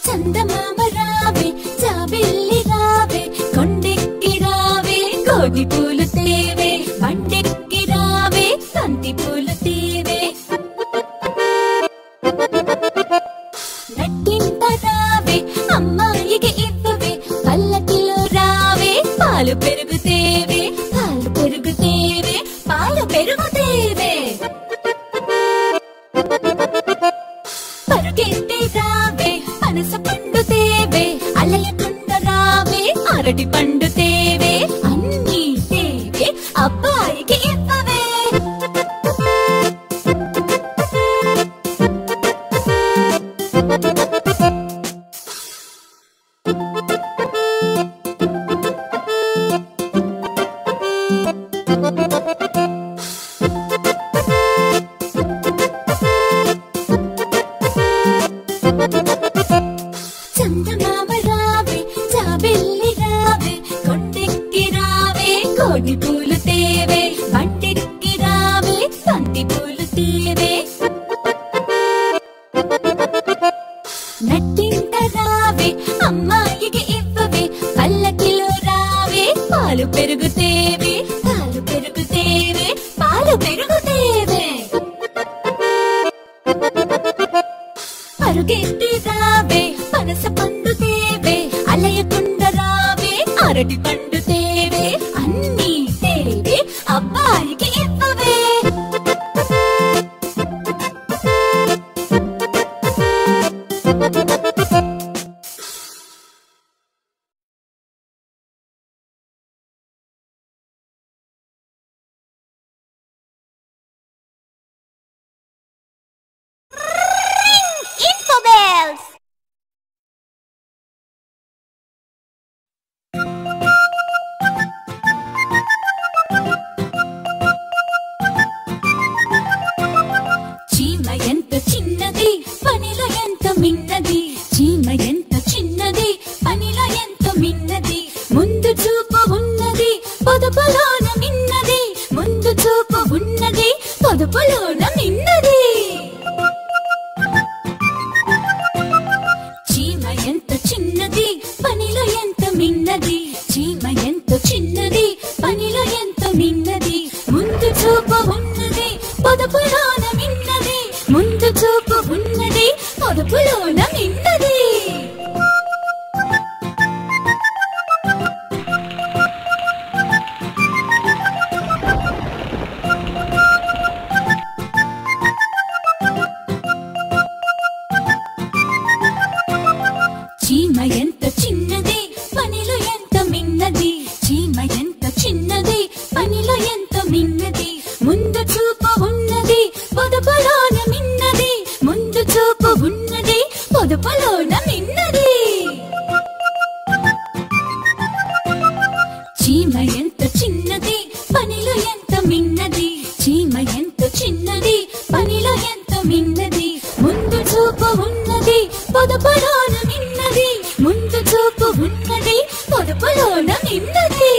చందమామ రావే జాబిల్లి రావే కొండెక్కి రావే కోడి పూలు తేవే బండెక్కి రావే తంతి పూలు తేవే నట్టింట రావే అమ్మాయికి ఇవ్వవే పల్లకిలో రావే పాలు పెరుగు తేవే పాలు పెరుగు తేవే పాలు పెరుగు తేవే పరుగెత్తి రావే పనస పండు తేవే అలయకుండ రావే అరటి పండు తేవే అన్నీ తేవే అబ్బాయికి ఇవ్వవే చందమామ రావే జాబిల్లి రావే కొండెక్కి రావే కోడి పూలు తేవే బండెక్కి రావే తంతి పూలు తేవే నట్టింట రావే అమ్మాయికి ఇవ్వవే పల్లకిలో రావే పాలు పెరుగు తేవే పాలు పెరుగు తేవే పాలు పెరుగు తేవే పరుగెత్తి రావే పనస పండు తేవే అలయకుండ రావే అరటి పండు తేవే అన్నీ తేవే అబ్బాయికి ఇవ్వవే Infobells! చీమ ఎంత చిన్నది పనిలో ఎంత మిన్నది చీమ ఎంత చిన్నది పనిలో ఎంత మిన్నది ముందు చూపు ఉన్నది పొదుపులోన మిన్నది ముందు చూపు ఉన్నది పొదుపులోన మిన్నది చీమ ఎంత చిన్నది పనిలో ఎంత మిన్నది చీమ ఎంత చిన్నది పనిలో ఎంత మిన్నది ముందు చూపు ఉన్నది పొదుపులోన మిన్నది ముందు చూపు ఉన్నది పొదుపులోన మిన్నది చీమ ఎంత చిన్నది పనిలో ఎంత మిన్నది చీమ ఎంత చిన్నది పనిలో ఎంత మిన్నది ముందు చూపు ఉన్నది పొదుపులోన మిన్నది ముందు చూపు ఉన్నది పొదుపులోన మిన్నది చీమ ఎంత చిన్నది పనిలో ఎంత మిన్నది చీమ ఎంత చిన్నది పనిలో ఎంత మిన్నది ముందు చూపు ఉన్నది పొదుపులోన మిన్నది ముందు చూపు ఉన్నది పొదుపులోన మిన్నది